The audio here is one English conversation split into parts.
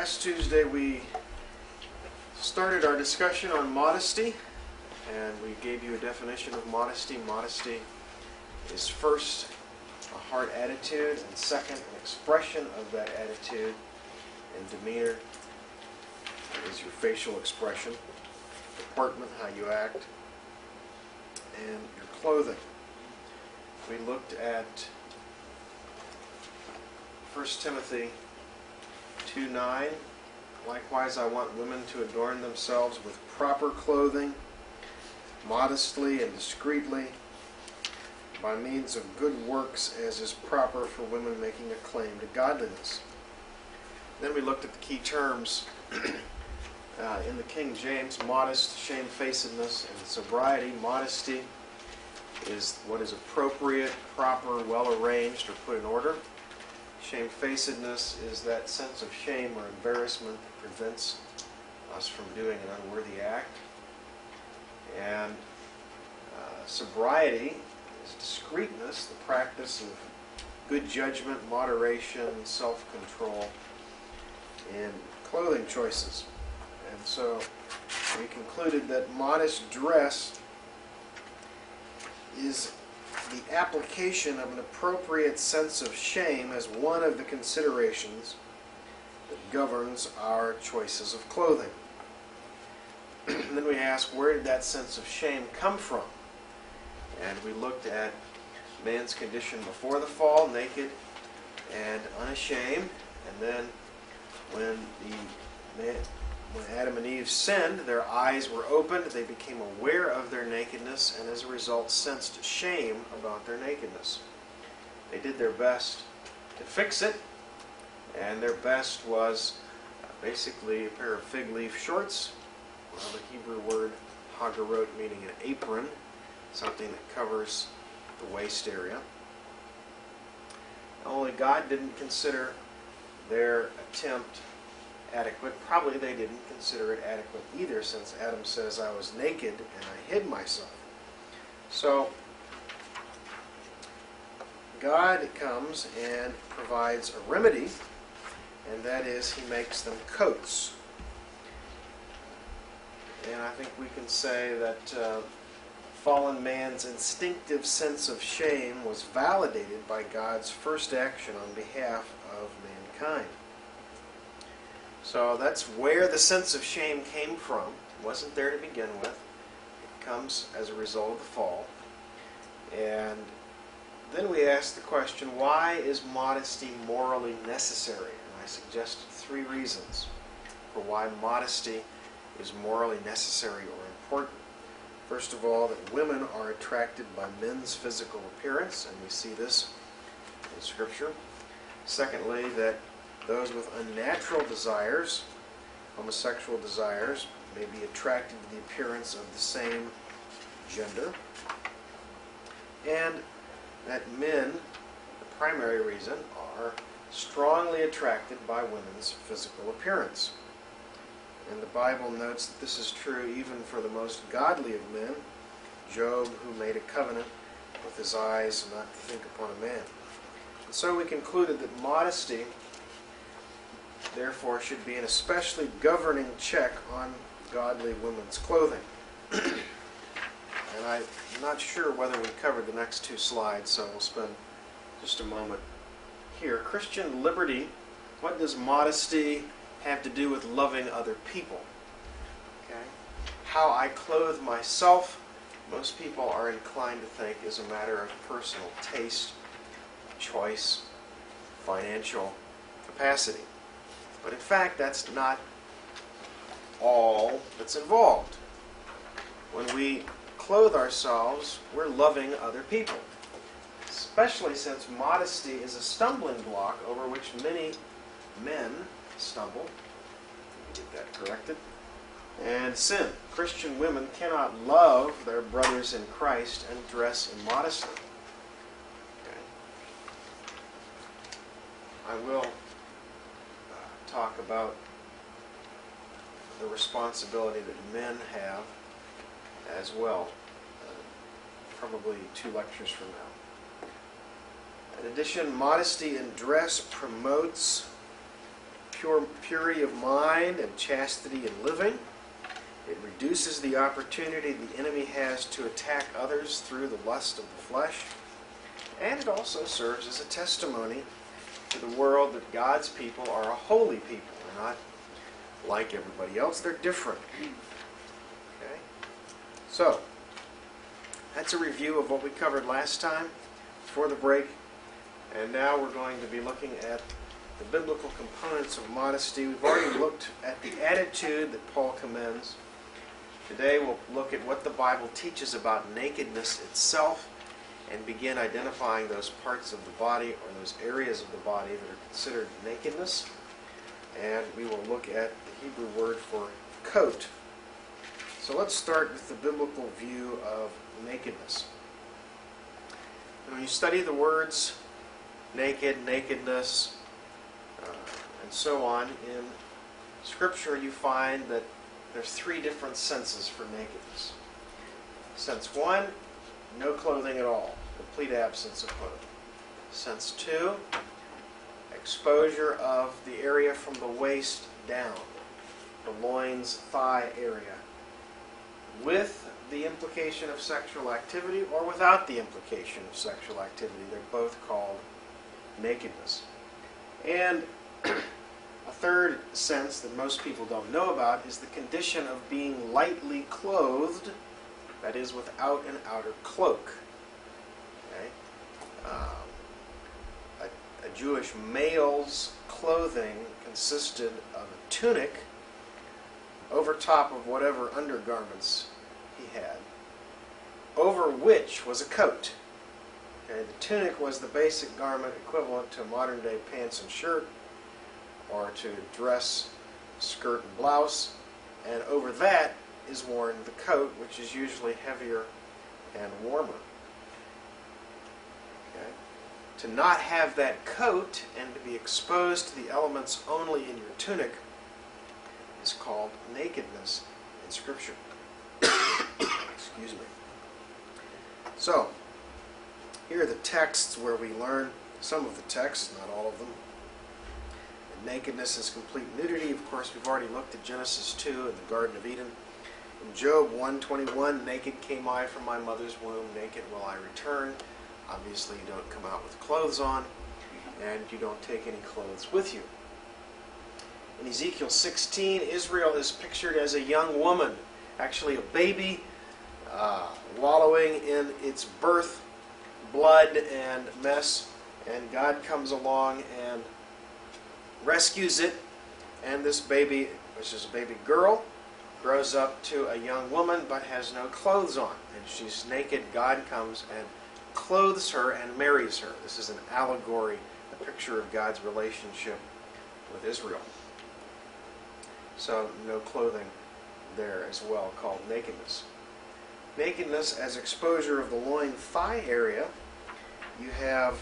Last Tuesday we started our discussion on modesty, and we gave you a definition of modesty. Modesty is first a heart attitude, and second an expression of that attitude and demeanor. That is your facial expression, deportment, how you act, and your clothing. We looked at 1 Timothy 2:9. Likewise, I want women to adorn themselves with proper clothing, modestly and discreetly, by means of good works, as is proper for women making a claim to godliness. Then we looked at the key terms in the King James: modest, shamefacedness, and sobriety. Modesty is what is appropriate, proper, well-arranged, or put in order. Shamefacedness is that sense of shame or embarrassment that prevents us from doing an unworthy act. And sobriety is discreetness, the practice of good judgment, moderation, self-control in clothing choices. And so we concluded that modest dress is the application of an appropriate sense of shame as one of the considerations that governs our choices of clothing. And then we asked, where did that sense of shame come from? And we looked at man's condition before the fall, naked and unashamed. And then when Adam and Eve sinned, their eyes were opened, they became aware of their nakedness, and as a result sensed shame about their nakedness. They did their best to fix it, and their best was basically a pair of fig leaf shorts, the Hebrew word hagarot, meaning an apron, something that covers the waist area. Only God didn't consider their attempt adequate. Probably they didn't consider it adequate either, since Adam says, I was naked and I hid myself. So God comes and provides a remedy, and that is He makes them coats. And I think we can say that fallen man's instinctive sense of shame was validated by God's first action on behalf of mankind. So that's where the sense of shame came from. It wasn't there to begin with. It comes as a result of the fall. And then we asked the question, why is modesty morally necessary? And I suggested 3 reasons for why modesty is morally necessary or important. First of all, that women are attracted by men's physical appearance, and we see this in Scripture. Secondly, that those with unnatural desires, homosexual desires, may be attracted to the appearance of the same gender. And that men, the primary reason, are strongly attracted by women's physical appearance. And the Bible notes that this is true even for the most godly of men, Job, who made a covenant with his eyes not to think upon a man. And so we concluded that modesty, therefore, should be an especially governing check on godly women's clothing. And I'm not sure whether we covered the next 2 slides, so we'll spend just a moment here. Christian liberty, what does modesty have to do with loving other people? Okay? How I clothe myself, most people are inclined to think, is a matter of personal taste, choice, financial capacity. But in fact, that's not all that's involved. When we clothe ourselves, we're loving other people, especially since modesty is a stumbling block over which many men stumble, get that corrected, and sin. Christian women cannot love their brothers in Christ and dress immodestly. Okay. I will talk about the responsibility that men have as well, probably 2 lectures from now. In addition, modesty in dress promotes purity of mind and chastity in living. It reduces the opportunity the enemy has to attack others through the lust of the flesh. And it also serves as a testimony to the world that God's people are a holy people. They're not like everybody else. They're different. Okay? So, that's a review of what we covered last time before the break. And now we're going to be looking at the biblical components of modesty. We've already looked at the attitude that Paul commends. Today we'll look at what the Bible teaches about nakedness itself and begin identifying those parts of the body or those areas of the body that are considered nakedness. And we will look at the Hebrew word for coat. So let's start with the biblical view of nakedness. And when you study the words naked, nakedness, and so on in Scripture, you find that there's three different senses for nakedness. Sense one, no clothing at all, complete absence of clothing. Sense two, exposure of the area from the waist down, the loins, thigh area, with the implication of sexual activity or without the implication of sexual activity. They're both called nakedness. And a third sense that most people don't know about is the condition of being lightly clothed, that is, without an outer cloak. Okay? A Jewish male's clothing consisted of a tunic over top of whatever undergarments he had, over which was a coat. Okay? The tunic was the basic garment equivalent to modern-day pants and shirt, or to dress, skirt, and blouse, and over that is worn the coat, which is usually heavier and warmer. Okay? To not have that coat and to be exposed to the elements only in your tunic is called nakedness in Scripture. Excuse me. So, here are the texts where we learn some of the texts, not all of them. Nakedness is complete nudity. Of course, we've already looked at Genesis 2 and the Garden of Eden. In Job 1:21, naked came I from my mother's womb, naked will I return. Obviously, you don't come out with clothes on, and you don't take any clothes with you. In Ezekiel 16, Israel is pictured as a young woman, actually a baby, wallowing in its birth, blood, and mess, and God comes along and rescues it, and this baby, which is a baby girl, grows up to a young woman but has no clothes on, and she's naked. God comes and clothes her and marries her. This is an allegory, a picture of God's relationship with Israel. So no clothing there as well, called nakedness. Nakedness as exposure of the loin thigh area. You have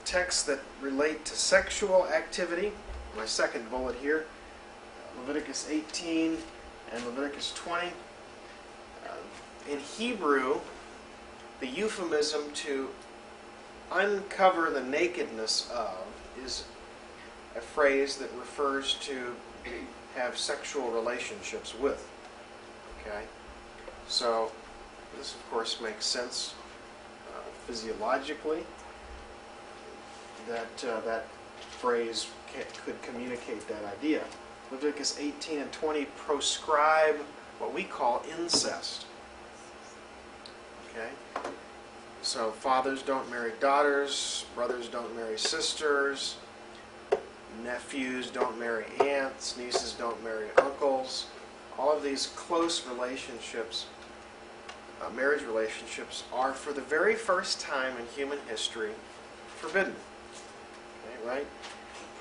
texts that relate to sexual activity. My second bullet here, Leviticus 18 and Leviticus 20. In Hebrew, the euphemism to uncover the nakedness of is a phrase that refers to have sexual relationships with. Okay? So, this of course makes sense physiologically. That phrase could communicate that idea. Leviticus 18 and 20 proscribe what we call incest. Okay? So fathers don't marry daughters, brothers don't marry sisters, nephews don't marry aunts, nieces don't marry uncles. All of these close relationships, marriage relationships, are for the very first time in human history forbidden. Okay, right?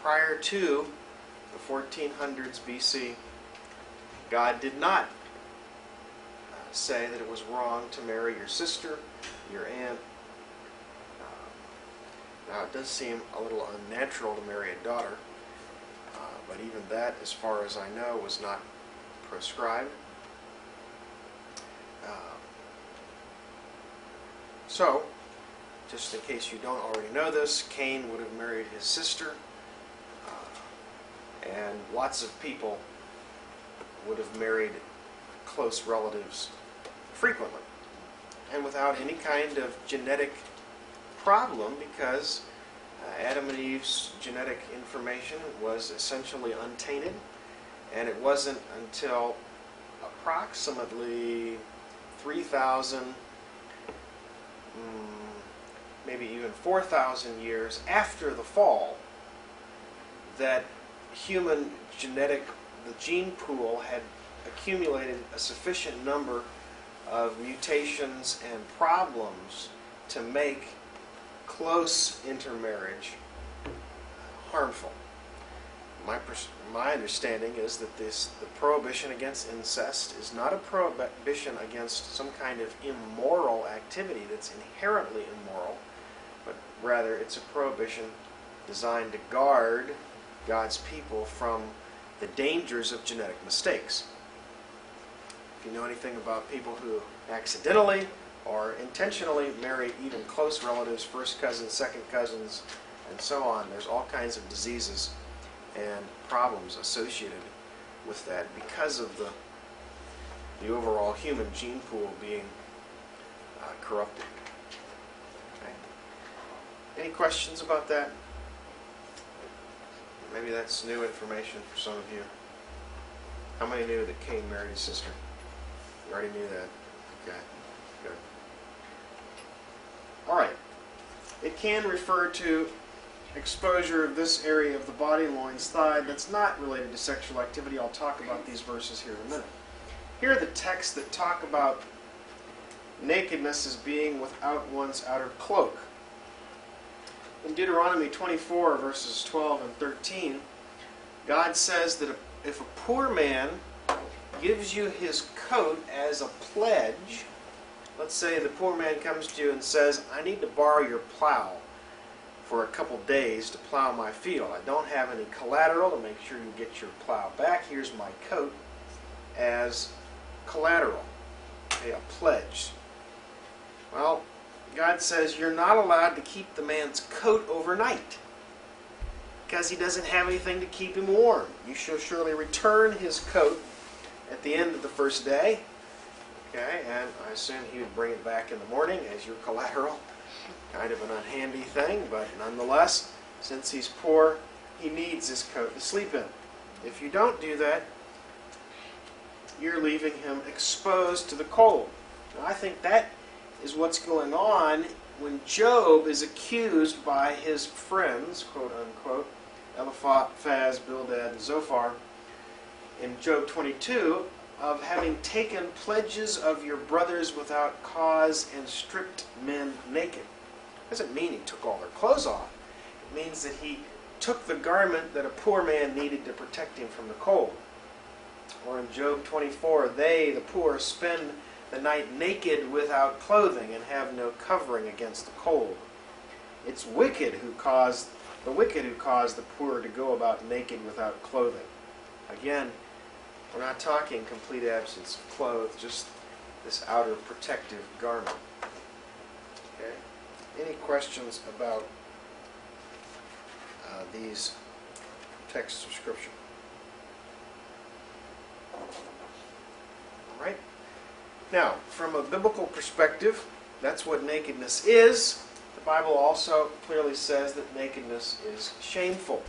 Prior to the 1400s BC, God did not say that it was wrong to marry your sister, your aunt. Now it does seem a little unnatural to marry a daughter, but even that, as far as I know, was not proscribed. So, just in case you don't already know this, Cain would have married his sister, And lots of people would have married close relatives frequently and without any kind of genetic problem, because Adam and Eve's genetic information was essentially untainted, and it wasn't until approximately 3,000, maybe even 4,000 years after the fall that human the gene pool had accumulated a sufficient number of mutations and problems to make close intermarriage harmful. My understanding is that the prohibition against incest is not a prohibition against some kind of immoral activity that's inherently immoral, but rather it's a prohibition designed to guard God's people from the dangers of genetic mistakes. If you know anything about people who accidentally or intentionally marry even close relatives, first cousins, second cousins, and so on, there's all kinds of diseases and problems associated with that because of the overall human gene pool being corrupted. Okay. Any questions about that? Maybe that's new information for some of you. How many knew that Cain married his sister? You already knew that. Okay, good. All right. It can refer to exposure of this area of the body, loins, thigh, that's not related to sexual activity. I'll talk about these verses here in a minute. Here are the texts that talk about nakedness as being without one's outer cloak. In Deuteronomy 24, verses 12 and 13, God says that if a poor man gives you his coat as a pledge, let's say the poor man comes to you and says, I need to borrow your plow for a couple days to plow my field. I don't have any collateral to make sure you get your plow back. Here's my coat as collateral, okay, a pledge. Well, God says you're not allowed to keep the man's coat overnight because he doesn't have anything to keep him warm. You shall surely return his coat at the end of the first day. Okay, and I assume he would bring it back in the morning as your collateral. Kind of an unhandy thing, but nonetheless, since he's poor, he needs his coat to sleep in. If you don't do that, you're leaving him exposed to the cold. Now, I think that is what's going on when Job is accused by his friends, quote unquote, Eliphaz, Bildad, and Zophar, in Job 22, of having taken pledges of your brothers without cause and stripped men naked. Doesn't mean he took all their clothes off. It means that he took the garment that a poor man needed to protect him from the cold. Or in Job 24, they, the poor, spend the night naked without clothing and have no covering against the cold. It's the wicked who caused the poor to go about naked without clothing. Again, we're not talking complete absence of clothes, just this outer protective garment. Okay. Any questions about these texts of Scripture? All right. Now, from a biblical perspective, that's what nakedness is. The Bible also clearly says that nakedness is shameful.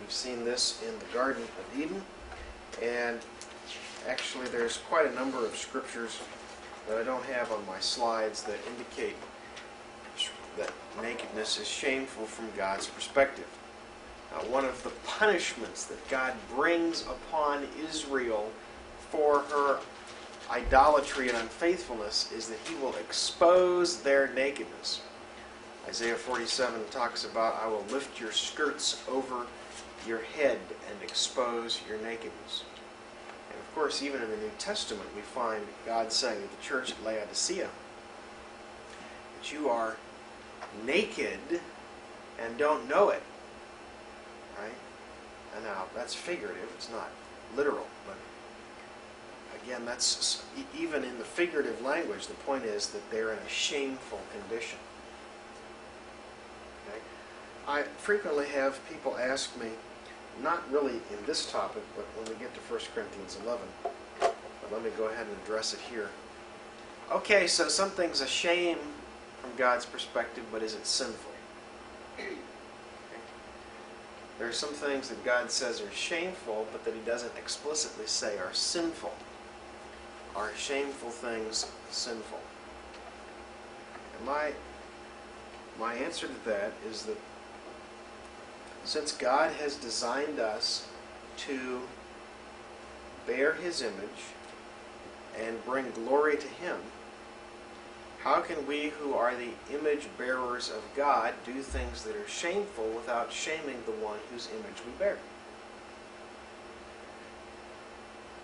We've seen this in the Garden of Eden, and actually there's quite a number of scriptures that I don't have on my slides that indicate that nakedness is shameful from God's perspective. One of the punishments that God brings upon Israel for her idolatry and unfaithfulness is that he will expose their nakedness. Isaiah 47 talks about, I will lift your skirts over your head and expose your nakedness. And of course, even in the New Testament, we find God saying to the church at Laodicea that you are naked and don't know it. Right? And now, that's figurative, it's not literal, but again, that's even in the figurative language, the point is that they're in a shameful condition. Okay? I frequently have people ask me, not really in this topic, but when we get to 1 Corinthians 11, but let me go ahead and address it here. Okay, so something's a shame from God's perspective, but is it sinful? Okay. There are some things that God says are shameful, but that He doesn't explicitly say are sinful. Are shameful things sinful? And my answer to that is that since God has designed us to bear His image and bring glory to Him, how can we who are the image bearers of God do things that are shameful without shaming the one whose image we bear?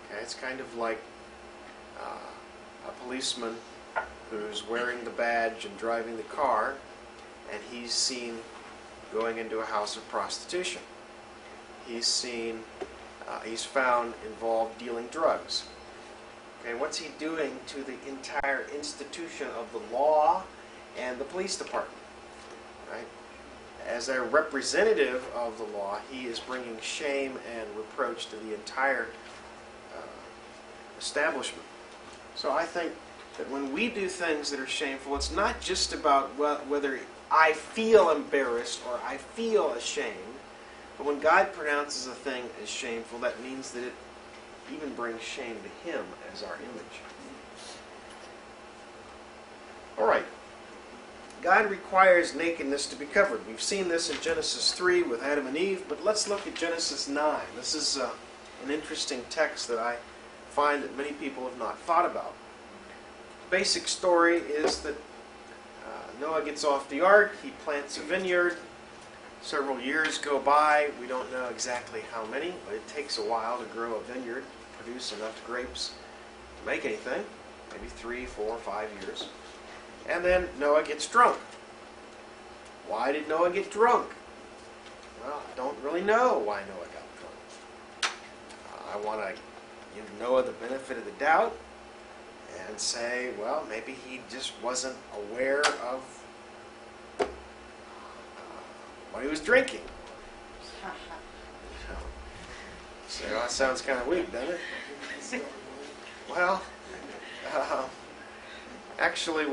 Okay, it's kind of like a policeman who's wearing the badge and driving the car, and he's seen going into a house of prostitution. He's found involved dealing drugs. Okay, what's he doing to the entire institution of the law and the police department? Right? As a representative of the law, he is bringing shame and reproach to the entire establishment. So I think that when we do things that are shameful, it's not just about whether I feel embarrassed or I feel ashamed, but when God pronounces a thing as shameful, that means that it even brings shame to Him as our image. All right. God requires nakedness to be covered. We've seen this in Genesis 3 with Adam and Eve, but let's look at Genesis 9. This is an interesting text that I find that many people have not thought about. The basic story is that Noah gets off the ark, he plants a vineyard. Several years go by. We don't know exactly how many, but it takes a while to grow a vineyard, produce enough grapes to make anything. Maybe 3, 4, 5 years. And then Noah gets drunk. Why did Noah get drunk? Well, I don't really know why Noah got drunk. I want to give Noah the benefit of the doubt and say, well, maybe he just wasn't aware of what he was drinking. So that sounds kind of weak, doesn't it? Well, actually,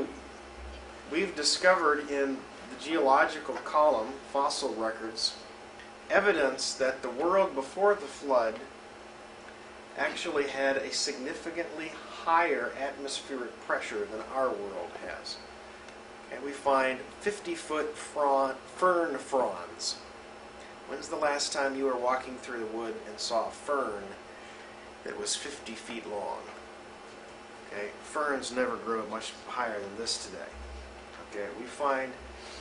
we've discovered in the geological column, fossil records, evidence that the world before the flood actually had a significantly higher atmospheric pressure than our world has. And we find 50-foot fern fronds. When's the last time you were walking through the wood and saw a fern that was 50 feet long? Okay, ferns never grow much higher than this today. Okay, we find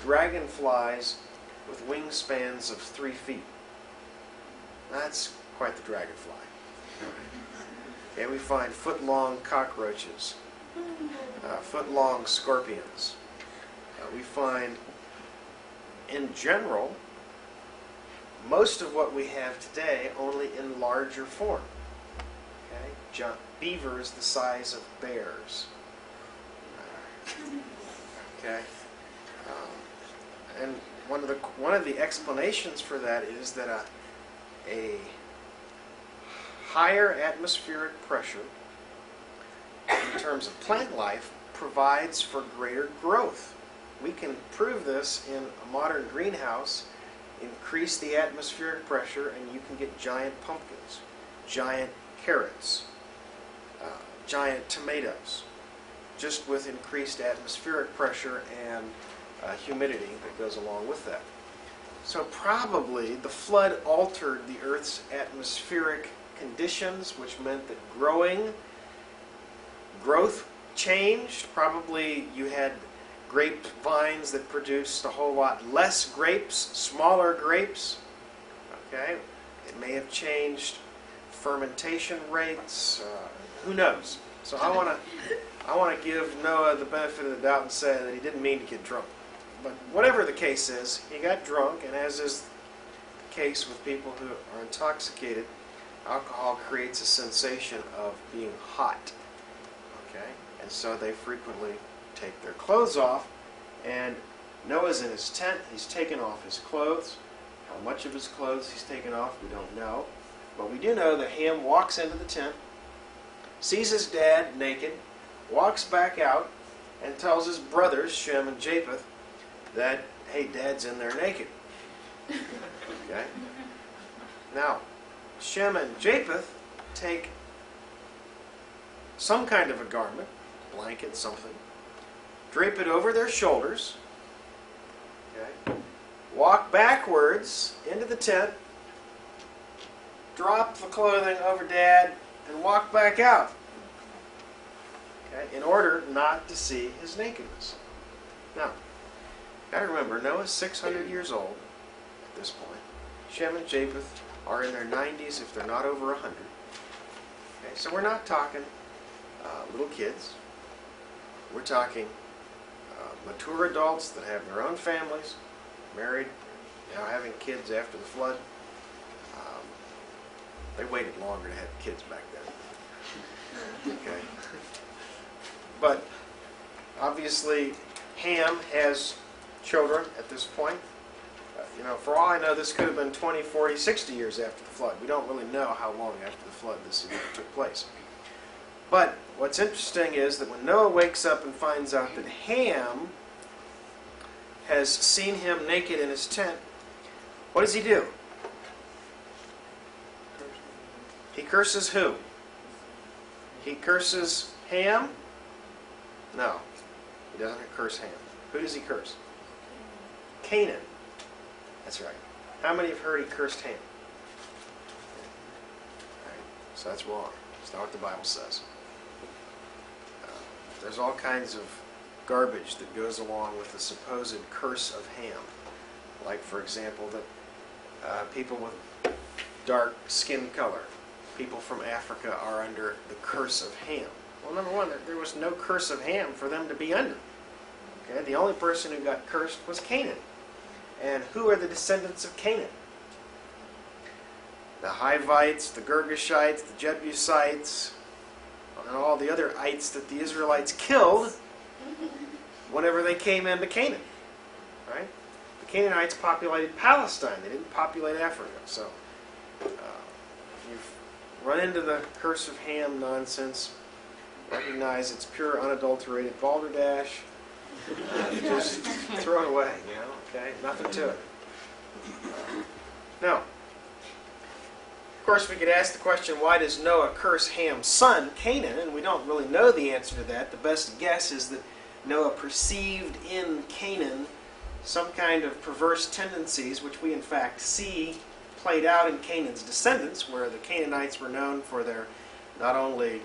dragonflies with wingspans of 3 feet. That's quite the dragonfly. Okay, we find foot-long cockroaches, foot-long scorpions. We find, in general, most of what we have today only in larger form. Okay, beavers the size of bears. Okay, and one of the explanations for that is that a higher atmospheric pressure in terms of plant life provides for greater growth. We can prove this in a modern greenhouse. Increase the atmospheric pressure and you can get giant pumpkins, giant carrots, giant tomatoes, just with increased atmospheric pressure and humidity that goes along with that. So probably the flood altered the Earth's atmospheric conditions, which meant that growth changed. Probably you had grapevines that produced a whole lot less grapes, smaller grapes. Okay, it may have changed fermentation rates. Who knows? So I want to give Noah the benefit of the doubt and say that he didn't mean to get drunk. But whatever the case is, he got drunk, and as is the case with people who are intoxicated, alcohol creates a sensation of being hot. Okay, and so they frequently take their clothes off, and Noah's in his tent. He's taken off his clothes. How much of his clothes he's taken off, we don't know. But we do know that Ham walks into the tent, sees his dad naked, walks back out, and tells his brothers, Shem and Japheth, that, hey, Dad's in there naked. Okay? Now, Shem and Japheth take some kind of a garment, blanket, something, drape it over their shoulders, okay, walk backwards into the tent, drop the clothing over Dad, and walk back out, okay, in order not to see his nakedness. Now, got to remember, Noah's 600 years old at this point. Shem and Japheth are in their 90s if they're not over 100. Okay, so we're not talking little kids. We're talking mature adults that have their own families, married, now having kids after the flood. They waited longer to have kids back then. Okay. But obviously Ham has children at this point. For all I know, this could have been 20, 40, 60 years after the flood. We don't really know how long after the flood this event took place. But what's interesting is that when Noah wakes up and finds out that Ham has seen him naked in his tent, what does he do? He curses who? He curses Ham? No, he doesn't curse Ham. Who does he curse? Canaan. That's right. How many have heard he cursed Ham? Right. So that's wrong. It's not what the Bible says. There's all kinds of garbage that goes along with the supposed curse of Ham. Like, for example, that people with dark skin color, people from Africa, are under the curse of Ham. Well, number one, there was no curse of Ham for them to be under. Okay? The only person who got cursed was Canaan. And who are the descendants of Canaan? The Hivites, the Girgashites, the Jebusites, and all the other ites that the Israelites killed whenever they came into Canaan. Right? The Canaanites populated Palestine. They didn't populate Africa. So you've run into the curse of Ham nonsense. Recognize it's pure, unadulterated balderdash. Just throw it away, okay? Nothing to it. Now, of course, we could ask the question, why does Noah curse Ham's son, Canaan? And we don't really know the answer to that. The best guess is that Noah perceived in Canaan some kind of perverse tendencies, which we in fact see played out in Canaan's descendants, where the Canaanites were known for their not only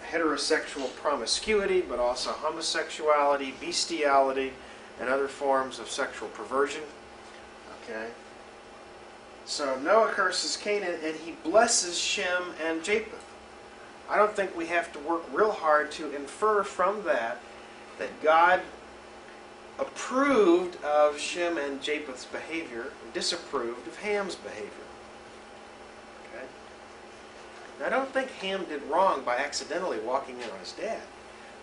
heterosexual promiscuity, but also homosexuality, bestiality, and other forms of sexual perversion. Okay? So Noah curses Canaan, and he blesses Shem and Japheth. I don't think we have to work real hard to infer from that God approved of Shem and Japheth's behavior and disapproved of Ham's behavior. Okay? Now, I don't think Ham did wrong by accidentally walking in on his dad.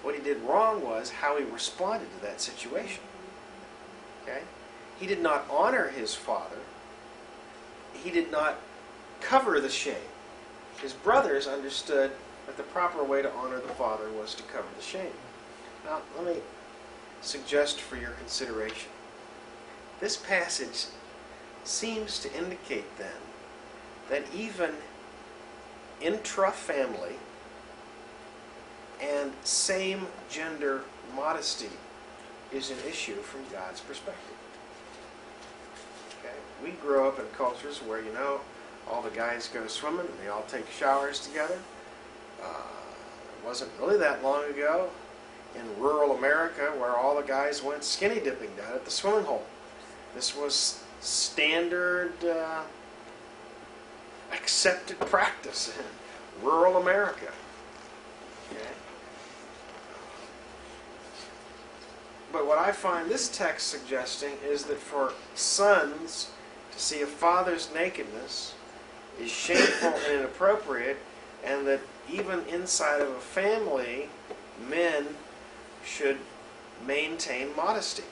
What he did wrong was how he responded to that situation. Okay? He did not honor his father. He did not cover the shame. His brothers understood that the proper way to honor the father was to cover the shame. Now, let me suggest for your consideration. This passage seems to indicate then that even intra-family and same-gender modesty is an issue from God's perspective. Okay? We grow up in cultures where, all the guys go swimming and they all take showers together. It wasn't really that long ago in rural America where all the guys went skinny dipping down at the swimming hole. This was standard accepted practice in rural America. Okay? But what I find this text suggesting is that for sons to see a father's nakedness is shameful and inappropriate, and that even inside of a family, men should maintain modesty.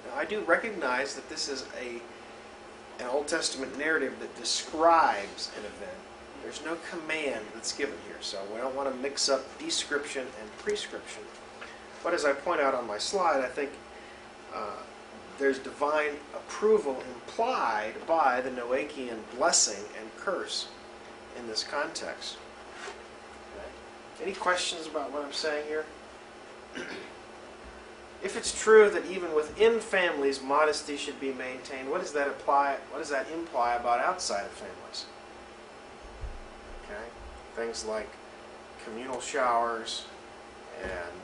Now, I do recognize that this is an Old Testament narrative that describes an event. There's no command that's given here, so we don't want to mix up description and prescription. But as I point out on my slide, I think there's divine approval implied by the Noachian blessing and curse in this context. Okay. Any questions about what I'm saying here? If it's true that even within families modesty should be maintained, what does that imply about outside of families? Okay. Things like communal showers and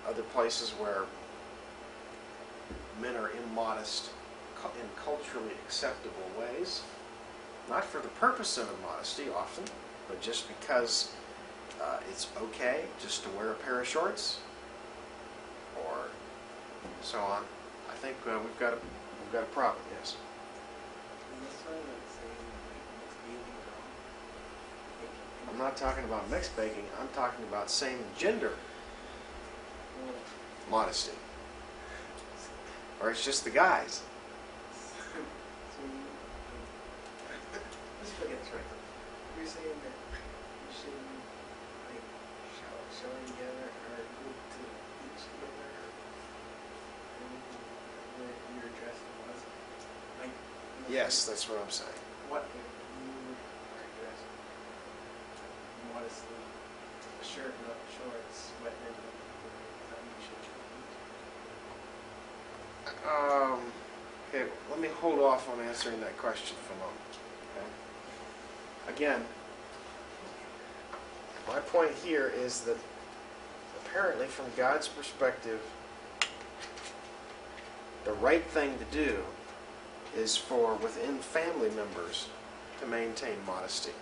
other places where men are immodest in culturally acceptable ways, not for the purpose of immodesty often, but just because it's okay just to wear a pair of shorts, or so on. I think we've got a problem. Yes. I'm not talking about mixed baking. I'm talking about same gender modesty, or it's just the guys. Let's look at this right. You're saying that you shouldn't like shower together or go to the beach together, or you're dressed modestly. Like, Yes, that's what I'm saying. what if you are dressed modestly, a shirt, not shorts, sweating, you should. Okay, let me hold off on answering that question for a moment. Okay? Again, my point here is that apparently from God's perspective, the right thing to do is for within family members to maintain modesty,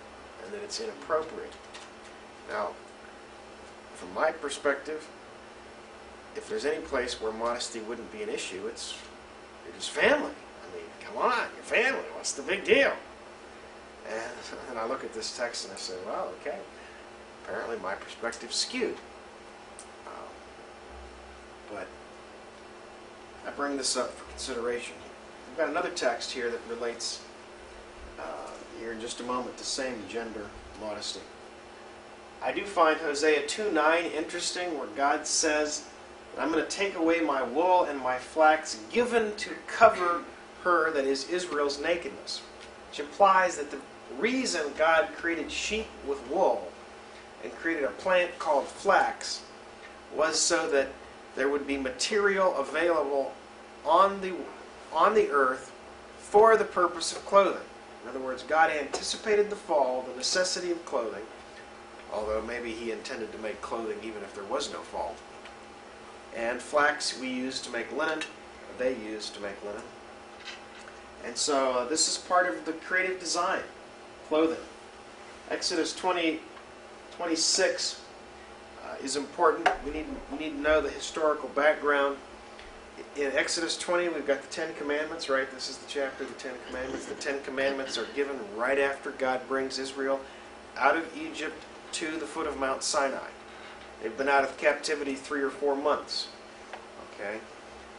and that it's inappropriate. Now, from my perspective, if there's any place where modesty wouldn't be an issue, it's family. I mean, come on, your family. What's the big deal? And I look at this text and I say, well, okay, apparently my perspective's skewed. But I bring this up for consideration. We've got another text here that relates here in just a moment to same gender modesty. I do find Hosea 2:9 interesting, where God says, I'm going to take away my wool and my flax given to cover her, that is Israel's nakedness. Which implies that the reason God created sheep with wool and created a plant called flax was so that there would be material available on the earth for the purpose of clothing. In other words, God anticipated the fall, the necessity of clothing, although maybe He intended to make clothing even if there was no fall. And flax we use to make linen, or they use to make linen. And so this is part of the creative design, clothing. Exodus 20:26 is important. We need to know the historical background. In Exodus 20, we've got the Ten Commandments, right? This is the chapter of the Ten Commandments. The Ten Commandments are given right after God brings Israel out of Egypt to the foot of Mount Sinai. They've been out of captivity 3 or 4 months. Okay?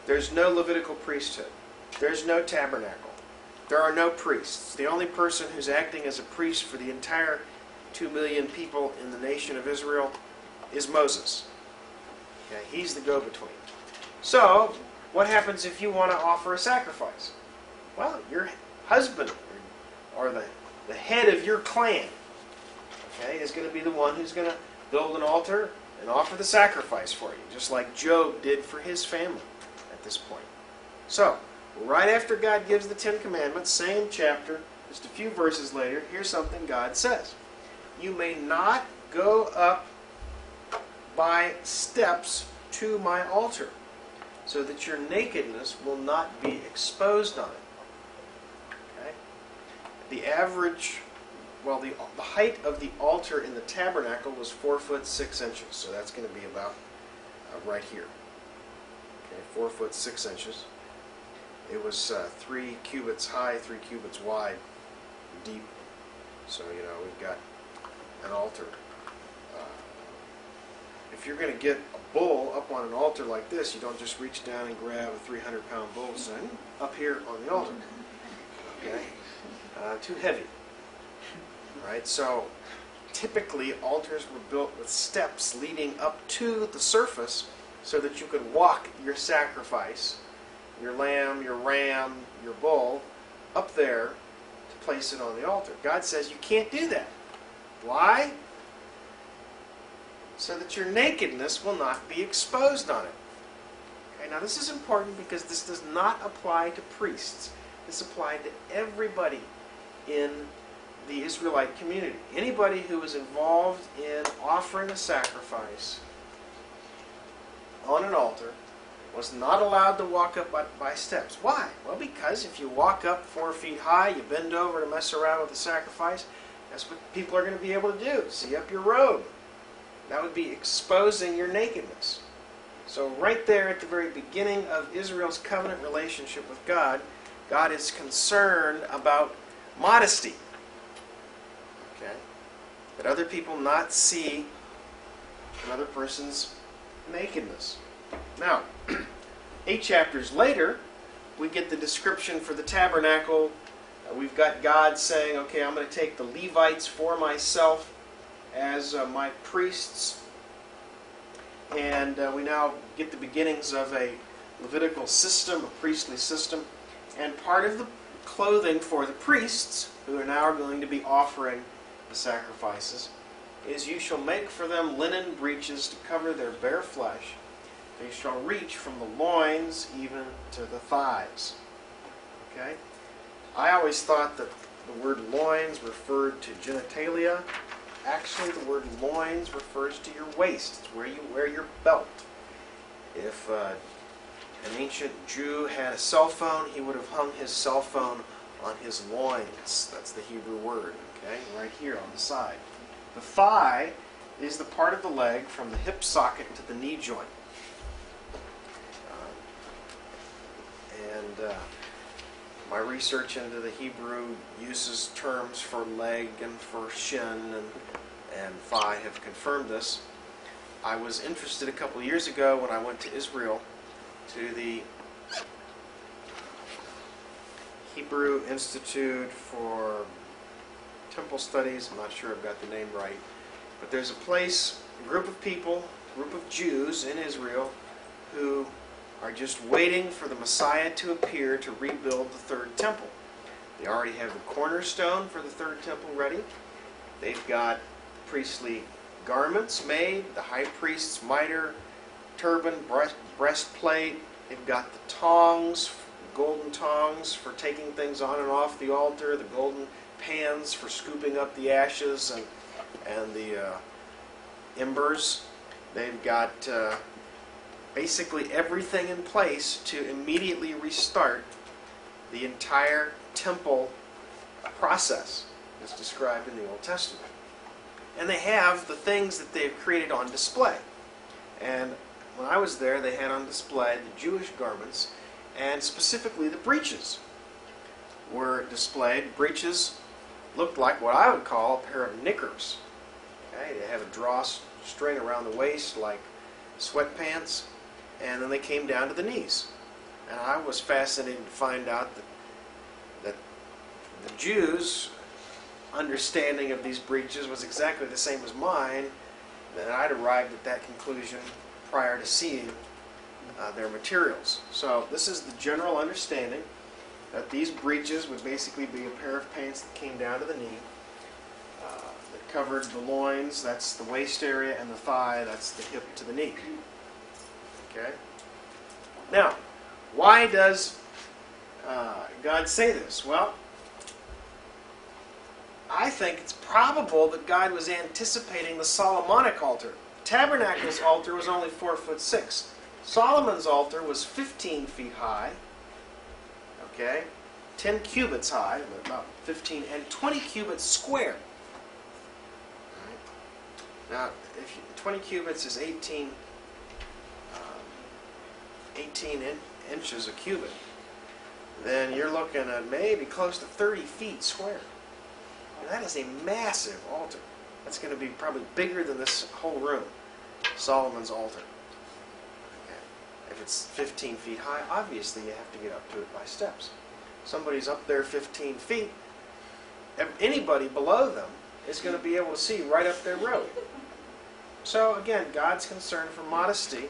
There's no Levitical priesthood. There's no tabernacle. There are no priests. The only person who's acting as a priest for the entire 2 million people in the nation of Israel is Moses. Okay? He's the go-between. So, what happens if you want to offer a sacrifice? Well, your husband or the head of your clan, okay, is going to be the one who's going to build an altar and offer the sacrifice for you, just like Job did for his family at this point. So, right after God gives the Ten Commandments, same chapter, just a few verses later, here's something God says. You may not go up by steps to my altar, so that your nakedness will not be exposed on it. Okay? The average, well, the height of the altar in the tabernacle was 4 foot 6 inches, so that's going to be about right here. Okay, 4 foot 6 inches. It was 3 cubits high, 3 cubits wide, deep. So, we've got an altar if you're going to get a bull up on an altar like this, you don't just reach down and grab a 300-pound bull and say, up here on the altar. Okay? Too heavy. Right? So typically altars were built with steps leading up to the surface so that you could walk your sacrifice, your lamb, your ram, your bull, up there to place it on the altar. God says you can't do that. Why? So that your nakedness will not be exposed on it. Okay, now this is important because this does not apply to priests. This applied to everybody in the Israelite community. Anybody who was involved in offering a sacrifice on an altar was not allowed to walk up by steps. Why? Well, because if you walk up 4 feet high, you bend over to mess around with the sacrifice, that's what people are going to be able to do. See up your robe. That would be exposing your nakedness. So right there at the very beginning of Israel's covenant relationship with God, God is concerned about modesty. Okay? That other people not see another person's nakedness. Now, 8 chapters later, we get the description for the tabernacle. We've got God saying, okay, I'm going to take the Levites for myself as my priests. And we now get the beginnings of a Levitical system, a priestly system. And part of the clothing for the priests, who are now going to be offering the sacrifices, is you shall make for them linen breeches to cover their bare flesh. They shall reach from the loins even to the thighs. Okay? I always thought that the word loins referred to genitalia. Actually, the word loins refers to your waist. It's where you wear your belt. If an ancient Jew had a cell phone, he would have hung his cell phone on his loins. That's the Hebrew word, okay? Right here on the side. The thigh is the part of the leg from the hip socket to the knee joint. My research into the Hebrew uses terms for leg and for shin and thigh have confirmed this. I was interested a couple of years ago when I went to Israel to the Hebrew Institute for Temple Studies. I'm not sure I've got the name right. But there's a place, a group of people, a group of Jews in Israel who are just waiting for the Messiah to appear to rebuild the third temple. They already have the cornerstone for the third temple ready. They've got priestly garments made, the high priest's mitre, turban, breastplate. They've got the tongs, golden tongs for taking things on and off the altar, the golden pans for scooping up the ashes and the embers. They've got basically everything in place to immediately restart the entire temple process as described in the Old Testament. And they have the things that they've created on display. And when I was there, they had on display the Jewish garments, and specifically the breeches were displayed. Breeches looked like what I would call a pair of knickers. Okay? They have a drawstring around the waist like sweatpants, and then they came down to the knees. And I was fascinated to find out that the Jews' understanding of these breeches was exactly the same as mine, and I'd arrived at that conclusion prior to seeing their materials. So this is the general understanding, that these breeches would basically be a pair of pants that came down to the knee, that covered the loins, that's the waist area, and the thigh, that's the hip to the knee. Okay? Now, why does God say this? Well, I think it's probable that God was anticipating the Solomonic altar. The Tabernacle's altar was only 4'6". Solomon's altar was 15 feet high. Okay? 10 cubits high, about 15, and 20 cubits square. Right. Now, 20 cubits is 18 inches a cubit. Then you're looking at maybe close to 30 feet square. And that is a massive altar. That's going to be probably bigger than this whole room. Solomon's altar. Okay. If it's 15 feet high, obviously you have to get up to it by steps. Somebody's up there 15 feet, anybody below them is going to be able to see right up their road. So again, God's concern for modesty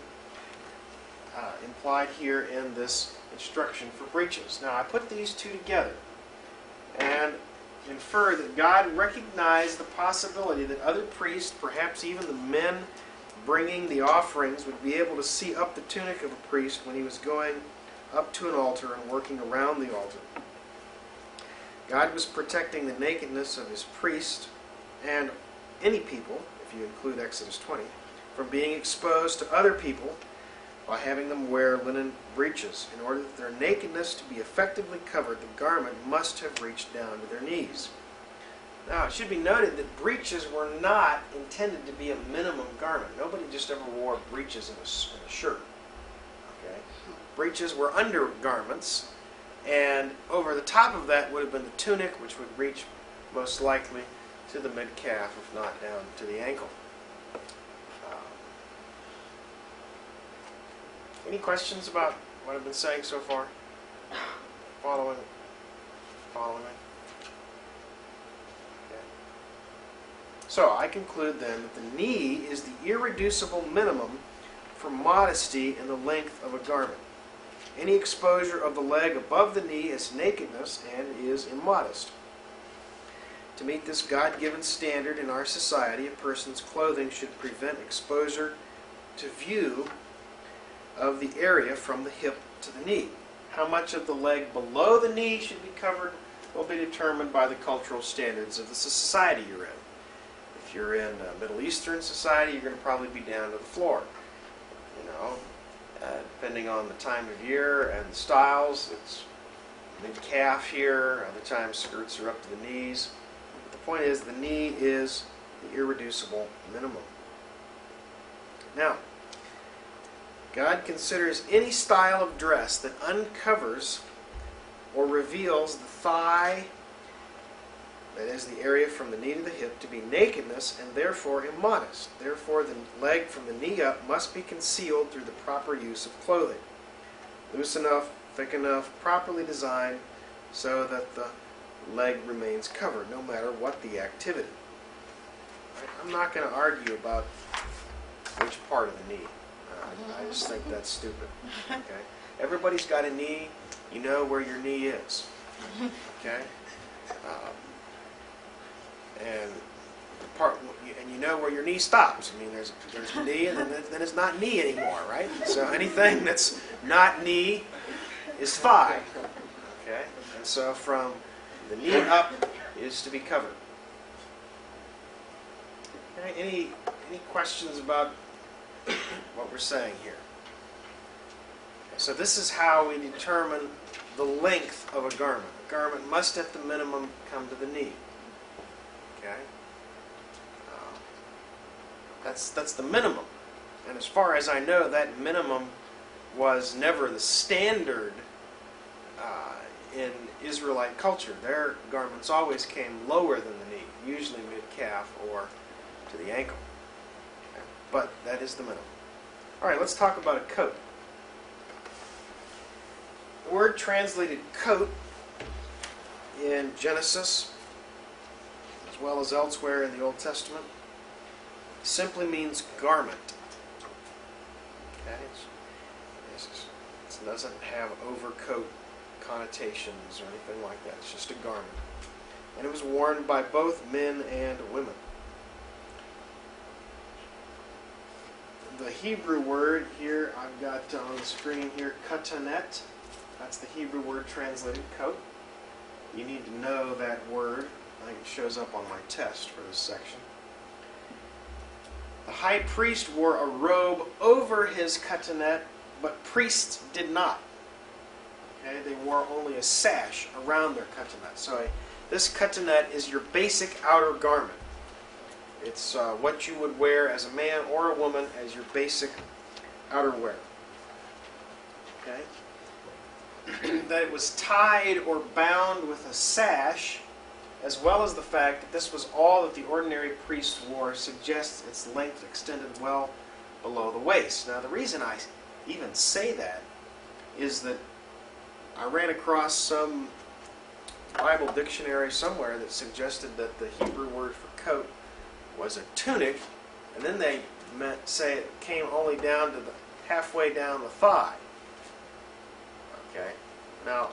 implied here in this instruction for breeches. Now I put these two together and infer that God recognized the possibility that other priests, perhaps even the men bringing the offerings, would be able to see up the tunic of a priest when he was going up to an altar and working around the altar. God was protecting the nakedness of his priest and any people, if you include Exodus 20, from being exposed to other people by having them wear linen breeches. In order that their nakedness to be effectively covered, the garment must have reached down to their knees. Now, it should be noted that breeches were not intended to be a minimum garment. Nobody just ever wore breeches in a shirt. Okay? Breeches were undergarments, and over the top of that would have been the tunic, which would reach most likely to the mid-calf, if not down to the ankle. Any questions about what I've been saying so far? Following? Okay. So I conclude then that the knee is the irreducible minimum for modesty in the length of a garment. Any exposure of the leg above the knee is nakedness and is immodest. To meet this God-given standard in our society, a person's clothing should prevent exposure to view of the area from the hip to the knee. How much of the leg below the knee should be covered will be determined by the cultural standards of the society you're in. If you're in a Middle Eastern society, you're going to probably be down to the floor. You know, depending on the time of year and the styles, it's mid-calf here. Other times skirts are up to the knees. But the point is, the knee is the irreducible minimum. Now, God considers any style of dress that uncovers or reveals the thigh, that is the area from the knee to the hip, to be nakedness and therefore immodest. Therefore, the leg from the knee up must be concealed through the proper use of clothing. Loose enough, thick enough, properly designed so that the leg remains covered no matter what the activity. I'm not going to argue about which part of the knee. I just think that's stupid. Okay, everybody's got a knee. You know where your knee is. Okay, and you know where your knee stops. I mean, there's the knee, and then it's not knee anymore, right? So anything that's not knee is thigh. Okay, and so from the knee up is to be covered. Okay, any questions about what we're saying here? So this is how we determine the length of a garment. A garment must at the minimum come to the knee. Okay? That's the minimum. And as far as I know, that minimum was never the standard in Israelite culture. Their garments always came lower than the knee, usually mid-calf or to the ankle. Okay? But that is the minimum. All right, let's talk about a coat. The word translated coat in Genesis, as well as elsewhere in the Old Testament, simply means garment. Okay? It doesn't have overcoat connotations or anything like that. It's just a garment. And it was worn by both men and women. The Hebrew word here, I've got on the screen here, katanet. That's the Hebrew word translated coat. You need to know that word. I think it shows up on my test for this section. The high priest wore a robe over his katanet, but priests did not. Okay, they wore only a sash around their katanet. So this katanet is your basic outer garment. It's what you would wear as a man or a woman as your basic outerwear. Okay? That it was tied or bound with a sash, as well as the fact that this was all that the ordinary priest wore, suggests its length extended well below the waist. Now the reason I even say that is that I ran across some Bible dictionary somewhere that suggested that the Hebrew word for coat was a tunic, and then they say it came only down to the halfway down the thigh. Okay, now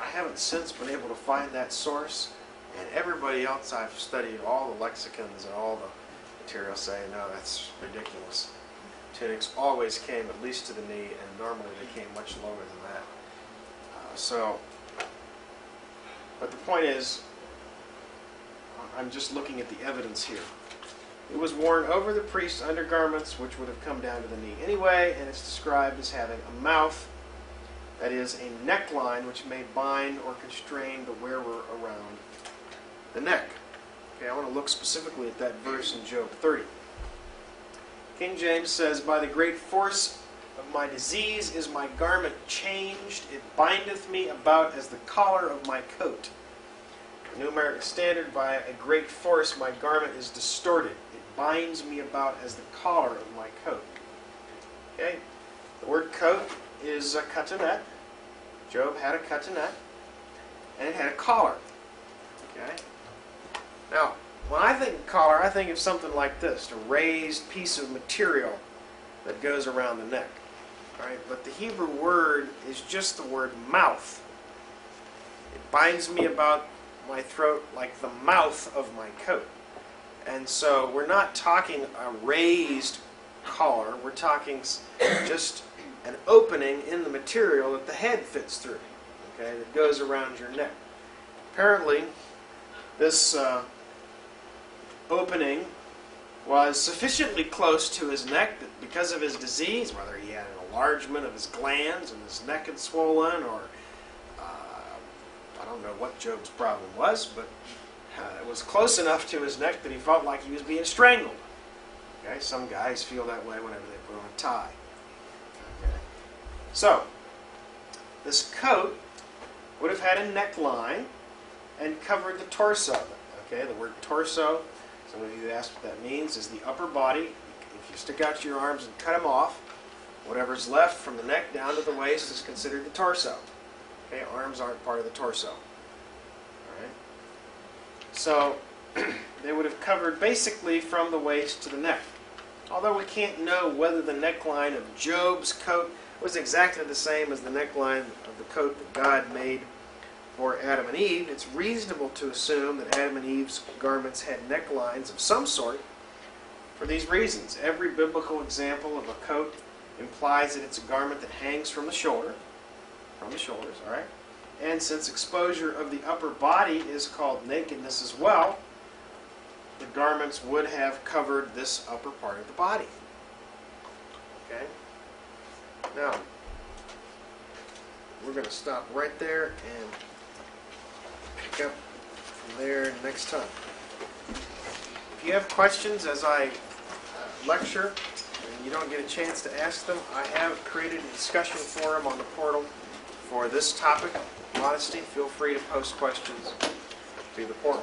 I haven't since been able to find that source, and everybody else I've studied, all the lexicons and all the material, say no, that's ridiculous. Tunics always came at least to the knee, and normally they came much lower than that. But the point is, I'm just looking at the evidence here. It was worn over the priest's undergarments, which would have come down to the knee anyway, and it's described as having a mouth, that is, a neckline which may bind or constrain the wearer around the neck. Okay, I want to look specifically at that verse in Job 30. King James says, "By the great force of my disease is my garment changed. It bindeth me about as the collar of my coat." The New American Standard, "By a great force my garment is distorted. It binds me about as the collar of my coat." Okay, the word coat is a katanet. Job had a katanet, and it had a collar. Okay. Now, when I think of collar, I think of something like this, a raised piece of material that goes around the neck. All right, but the Hebrew word is just the word mouth. It binds me about my throat like the mouth of my coat. And so we're not talking a raised collar, we're talking just an opening in the material that the head fits through, okay, that goes around your neck. Apparently, this opening was sufficiently close to his neck that because of his disease, whether he had an enlargement of his glands and his neck had swollen, or I don't know what Job's problem was, but it was close enough to his neck that he felt like he was being strangled. Okay, some guys feel that way whenever they put on a tie. Okay. So, this coat would have had a neckline and covered the torso. Okay, the word torso, some of you asked what that means, is the upper body. If you stick out your arms and cut them off, whatever's left from the neck down to the waist is considered the torso. Okay, arms aren't part of the torso. All right. So they would have covered basically from the waist to the neck. Although we can't know whether the neckline of Job's coat was exactly the same as the neckline of the coat that God made for Adam and Eve, it's reasonable to assume that Adam and Eve's garments had necklines of some sort for these reasons. Every biblical example of a coat implies that it's a garment that hangs from the shoulders, all right? And since exposure of the upper body is called nakedness as well, the garments would have covered this upper part of the body. Okay? Now, we're going to stop right there and pick up from there next time. If you have questions as I lecture and you don't get a chance to ask them, I have created a discussion forum on the portal for this topic, modesty. Feel free to post questions through the portal.